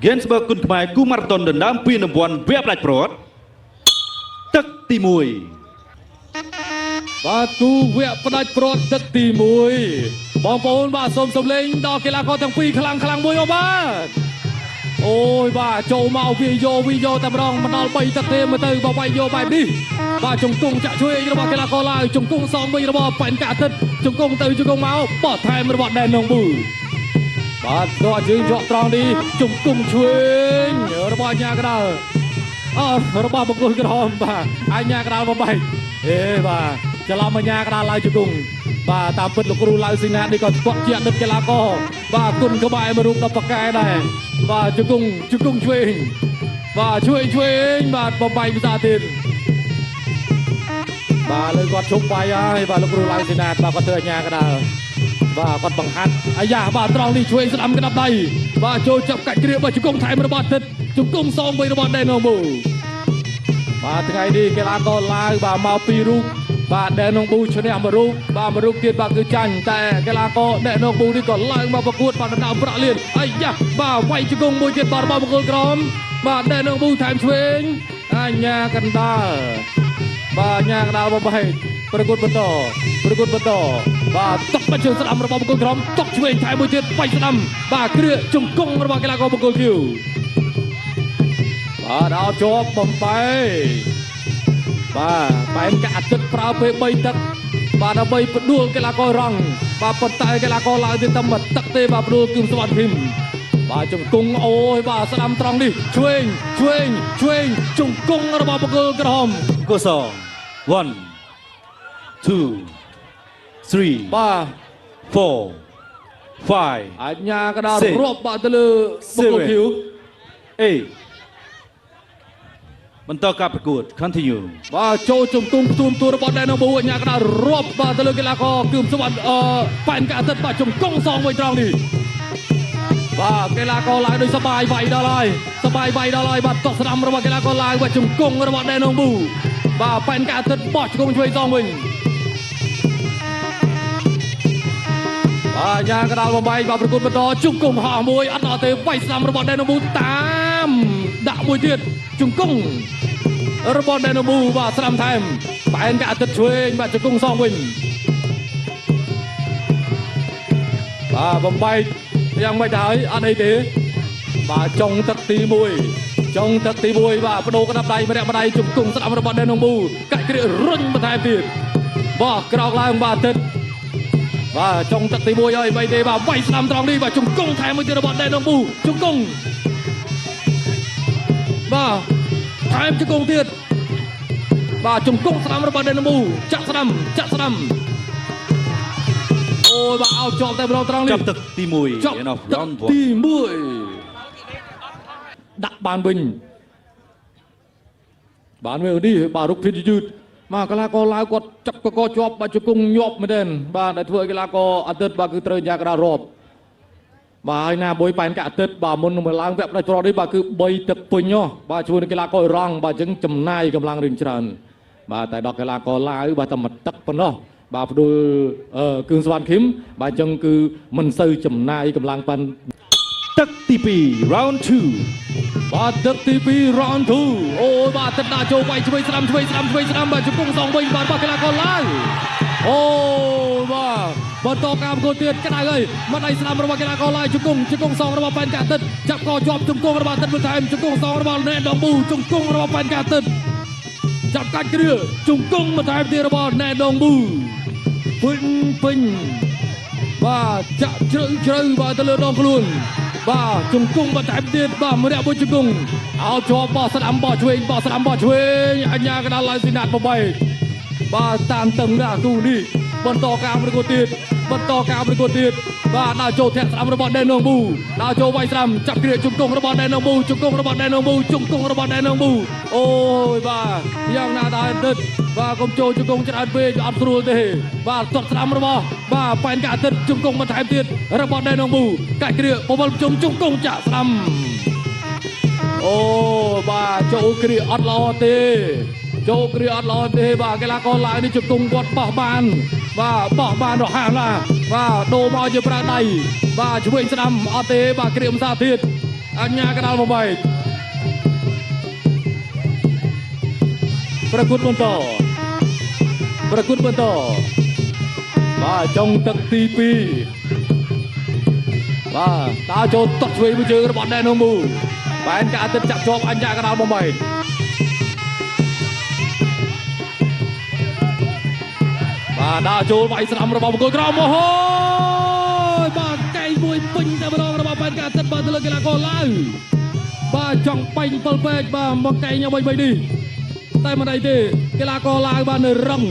Gainsbourg គុណខ្មែរគូម៉ារ៉ាតុនដណ្ដើមពានរង្វាន់វគ្គផ្ដាច់ប្រវត្តិទឹកទី1បាទគូវគ្គផ្ដាច់ប្រវត្តិទឹកទី1បងប្អូនបាទសូមសំលេងដល់កីឡាករទាំងពីរខ្លាំងមួយមកបាទអូយបាទចូលមកវាយោតែម្ដងមកដល់3ទឹកទេមកទៅបបាយយោបែបនេះបាទជង្គង់ចាក់ឆ្វេងរបស់កីឡាករឡាវជង្គង់សងវិញរបស់ប៉ែនកាអាទិត្យជង្គង់ទៅជង្គង់មកបោះថែមរបស់ដែននងប៊ូបាទតោះជើងយកត្រង់នេះជង្គង់ឆ្វេងរបស់អាញាកដាលរបស់បង្គោលក្រហមបាទអាញាកដាលបបែកបាទច្រឡំអាញាកដាលឡើងជង្គង់បាទតាមពិតលោកគ្រូឡៅស៊ីណាតនេះក៏ស្ពក់ជាអតីតកីឡាករបាទគុណក្បែរមួយរូបដល់ប៉កែដែរបាទជង្គង់ឆ្វេងបាទឆ្វេងបាទបបែកភាសាទៀតបាទលើគាត់ជប់បាយហើយបាទលោកគ្រូឡៅស៊ីណាតបាទគាត់ធ្វើអាញាកដាលបាទគាត់បង្ហាត់អាយ៉ាបាទត្រង់នេះឆ្វេងស្ដាំក្តាប់ដៃបាទចូលចាប់កាច់គ្រាបាទជង្គង់ថែមរបស់ទឹកជង្គង់សងវិញរបស់ដែននងប៊ូបាទថ្ងៃនេះកីឡាករឡាវបាទមកពីរូបបាទដែននងប៊ូឈ្នះមួយរូបបាទមួយរូបទៀតបាទគឺចាញ់តែកីឡាករដែននងប៊ូនេះក៏ឡើងមកប្រកួតបាទដណ្ដើមប្រាក់លានអាយ៉ាបាទវាយជង្គង់មួយទៀតបាទរបស់បង្គោលក្រមបាទដែននងប៊ូថែមឆ្វេងអាញាកណ្ដាលបាទអាញាកណ្ដាលបបេកប្រកួតបន្តបាទតក់បាច់ជើងស្ដាំរបស់បង្គោលក្រមតក់ឆ្វេងថែមមួយទៀតបាច់ស្ដាំបាទគ្រាជង្គង់របស់កីឡាករបង្គោលគីវបាទដល់ជាប់បំបែបាទបែមកាអាទិត្យប្រើពេល3ទឹកបាទដើម្បីផ្ដួលកីឡាកររងបាទប៉ុន្តែកីឡាករឡើងទៅតែមួយទឹកទេបាទផ្ដួលគឺសវត្ថិភីមបាទជង្គង់អូយបាទស្ដាំត្រង់នេះឆ្វេងជង្គង់របស់បង្គោលក្រហមកុសល1 2 3បាទ4 5អាញាកដាលរាប់បាទទៅលើបង្គោលគីវបន្តការប្រកួត continue បាទចូលជង្គង់ផ្ទួំរបស់ដែននងប៊ូអាញាកដាលរាប់បាទទៅលើកីឡាករគឺសវត្ថិប៉ែនកាអាទិត្យបាទជង្គង់សងវិញត្រង់នេះបាទកីឡាករឡើងដោយសបាយវាយដល់ហើយបាទតក់ស្ដាំរបស់កីឡាករឡើងបាទជង្គង់របស់ដែននងប៊ូបាទប៉ែនកាអាទិត្យបោះជង្គង់ឆ្វេងសងវិញបាទអាញាកដាលបំបែកបាទប្រកួតបន្តជង្គង់ហោះមួយអត់ដល់ទេវាយស្ដាំរបស់ដែននងប៊ូតាមដាក់មួយទៀតជង្គង់របស់ដែននងប៊ូបាទស្ដាំថែមប៉ែនកាអាទិត្យឆ្វេងបាទជង្គង់សងវិញបាទបំបែកយ៉ាងម៉េចដែរអត់អីទេបាទចុងទឹកទី1បាទបដូរក្តាប់ដៃម្នាក់ម្ដាយជង្គង់ស្ដាំរបស់ដែននងប៊ូកាច់គ្រារុញបន្ថែមទៀតបោះក្រោកឡើងបាទអាទិត្យបាទចុងទឹកទី1ហើយបីទេបាទវាយស្ដាំត្រង់នេះបាទជង្គង់ថែមមួយទៀតរបស់ដែននងប៊ូជង្គង់បាទថែមជង្គង់ទៀតបាទជង្គង់ស្ដាំរបស់ដែននងប៊ូចាក់ស្ដាំអូយបាទអោជាប់តែម្ដងត្រង់នេះចាប់ទឹកទី1ចាប់ទឹកទី1ដាក់បានវិញនេះបាទរុកភាពយឺតមកកីឡាករឡាវគាត់ចាប់កកជាប់បាទជង្គង់ញាប់មែនទេបាទដែលធ្វើឲ្យកីឡាករអាទិត្យបាទគឺត្រូវយ៉ាកដារាប់បាទហើយណាបុយប៉ែនកាអាទិត្យបាទមុននឹងឡើងវគ្គផ្ដាច់ប្រវត្តិនេះបាទគឺ3ទឹកពេញបាទជួយនឹងកីឡាកររងបាទអញ្ចឹងចំណាយកម្លាំងរៀងច្រើនបាទតែដល់កីឡាករឡាវបាទតែមួយទឹកប៉ុណ្ណោះបាទផ្ដួលគឺសវណ្ណឃីមបាទអញ្ចឹងគឺមិនសូវចំណាយកម្លាំងប៉ុណ្ណឹងទឹកទី2 round 2បាទទឹកទី2 round 2អូយបាទទឹកដាក់ចូលវាយឆ្វេងស្ដាំបាទជង្គង់សងវិញបាទកីឡាករឡាវអូបាទបន្តការប្រកួតទៀតក្តៅហើយមកដៃស្ដាំរបស់កីឡាករឡាវជង្គង់សងរបស់ប៉ែនកាអាទិត្យចាប់កជាប់ជង្គង់របស់អាទិត្យបន្ថែមជង្គង់សងរបស់ណែដងប៊ូជង្គង់របស់ប៉ែនកាអាទិត្យចាប់កាច់គ្រាជង្គង់បន្ថែមទៀតរបស់ណែដងប៊ូពេញបាទចាក់ជ្រៅបាទទៅលើដងខ្លួនបាទជង្គង់បន្ថែមទៀតបាទម្នាក់មួយជង្គង់អោជាប់បោះស្ដាំបោះឆ្វេងអញ្ញាកដាលឡើងស៊ីណាតបបែកបាទតាមតឹងដាក់ទូនេះបន្តការប្រកួតទៀតបាទដល់ចូលធាក់ស្ដាំរបស់ដែននងប៊ូដល់ចូលវាយស្ដាំចាប់គ្រាជង្គង់របស់ដែននងប៊ូជង្គង់របស់ដែននងប៊ូអូយបាទយ៉ាងណាដែរអាទិត្យបាទកុំចូលជង្គង់ច្រើនពេកអត់ស្រួលទេបាទទាត់ស្ដាំរបស់បាទប៉ែនកាអាទិត្យជង្គង់បន្ថែមទៀតរបស់ដែននងប៊ូកាច់គ្រាបវលជង្គង់ចាក់ស្ដាំអូបាទចូលគ្រាអត់ល្អទេបាទកីឡាករឡើងនេះជង្គង់គាត់បោះបានរហ័សណាស់បាទដូរមកជាប្រើដៃបាទឆ្វេងស្ដាំអត់ទេបាទគ្រាមសាទៀត អញ្ញាកដាល8ប្រកួតបន្តបាទចុងទឹកទី2បាទតាចូលតក់ឆ្វេងមួយជើងរបស់ដេនងមូបែនការទឹកចាប់ជាប់អញ្ញាកដាល8បាទដើរចូលវាយស្រាំរបស់បង្គោលក្រោមអូហូបាទកែងមួយពេញតែម្ដងរបស់បែនការទឹកបាទទៅលើកីឡាករឡាវបាទចង់បាញ់7ពេកបាទមកកែងយ៉ាងវិញនេះតែមិនអីទេកីឡាករឡាវបាននៅរឹង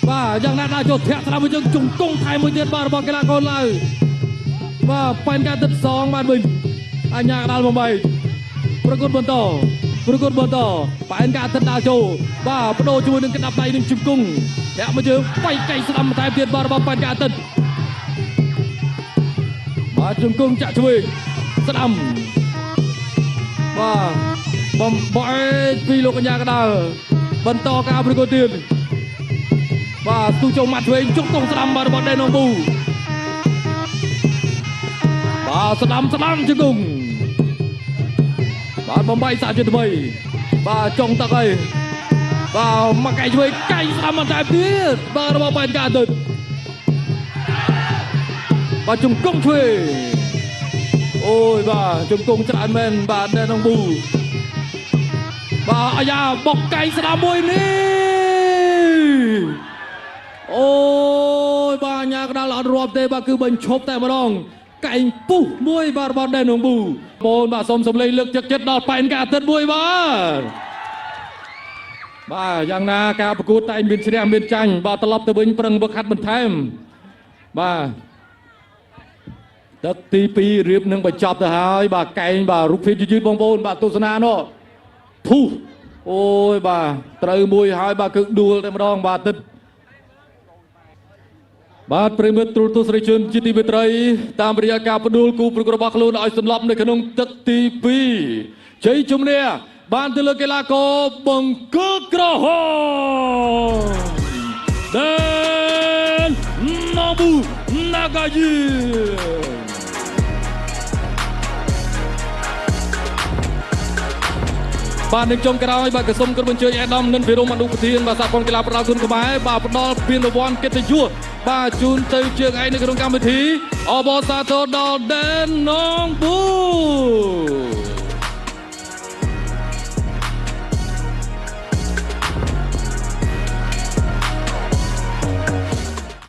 បាទយ៉ាងណាដើរចូលធាក់ស្រាំមួយជើងជង្គង់ថែមមួយទៀតបាទរបស់កីឡាករឡាវបាទបែនការទឹកសងបានវិញអញ្ញាកដាល8ប្រកួតបន្តបែនការទឹកដើរចូលបាទបដូរជាមួយនឹងកណ្ដាប់ដៃនឹងជង្គង់ធាក់មួយជើងបែកកែងស្ដាំតែទៀតបាទរបស់បែនការទឹកបាទជង្គង់ចាក់ឆ្វេងស្ដាំបាទបំបែកពីលោកកញ្ញាកដាលបន្តការប្រកួតទៀតបាទទូចូលម៉ាត់ឆ្វេងជង្គង់ស្ដាំបាទរបស់ដេនងប៊ូបាទស្ដាំជង្គង់បាទបំបែកសាជាថ្មីបាទចុងទឹកហើយបាទមកកែងឆ្វេងកែងស្ដាំបន្ថែមទៀតបាទរបស់បែនការទឹកបាទជង្គង់ឆ្វេងអូយបាទជង្គង់ច្រើនមែនបាទដេនងប៊ូបាទអាយ៉ាបុកកែងស្ដាំមួយនេះអូយបាទអាញាកដាលអត់រាប់ទេបាទគឺបញ្ឈប់តែម្ដងកែងពុះមួយបាទរបស់ដេនងប៊ូបងបាទសូមសំឡេងលើកទឹកចិត្តដល់បែនការទឹកមួយបាទបាទយ៉ាងណាការប្រកួតតែមានឈ្នះមានចាញ់បាទត្រឡប់ទៅវិញប្រឹងវឹកហាត់បន្ថែមបាទទឹកទី2រៀបនឹងបញ្ចប់ទៅហើយបាទកែងបាទរូបភាពយឺតបងប្អូនបាទទស្សនានោះពុះអូយបាទត្រូវមួយហើយបាទគឺដួលតែម្ដងបាទទឹកបាទប្រិមិត្តទូរទស្សនិកជនជាទីមេត្រីតាមរយៈការផ្ដួលគូប្រកួតរបស់ខ្លួនឲ្យសន្លប់នៅក្នុងទឹកទី2ជ័យជំនះបានទៅលើកីឡាករបង្គោលក្រហមដេនណូប៊ូណាហ្គាយីបាទនឹងចុងក្រោយបាទក៏សូមគោរពអញ្ជើញអាដាមនិនវិរមអនុប្រធានបាទសហព័ន្ធកីឡាប្រដាល់គុណខ្មែរបាទផ្ដល់ពានរង្វាន់កិត្តិយសបាទជូនទៅជើងឯកនៅក្នុងកម្មវិធីអបអរសាទរដល់ដេនណងប៊ូ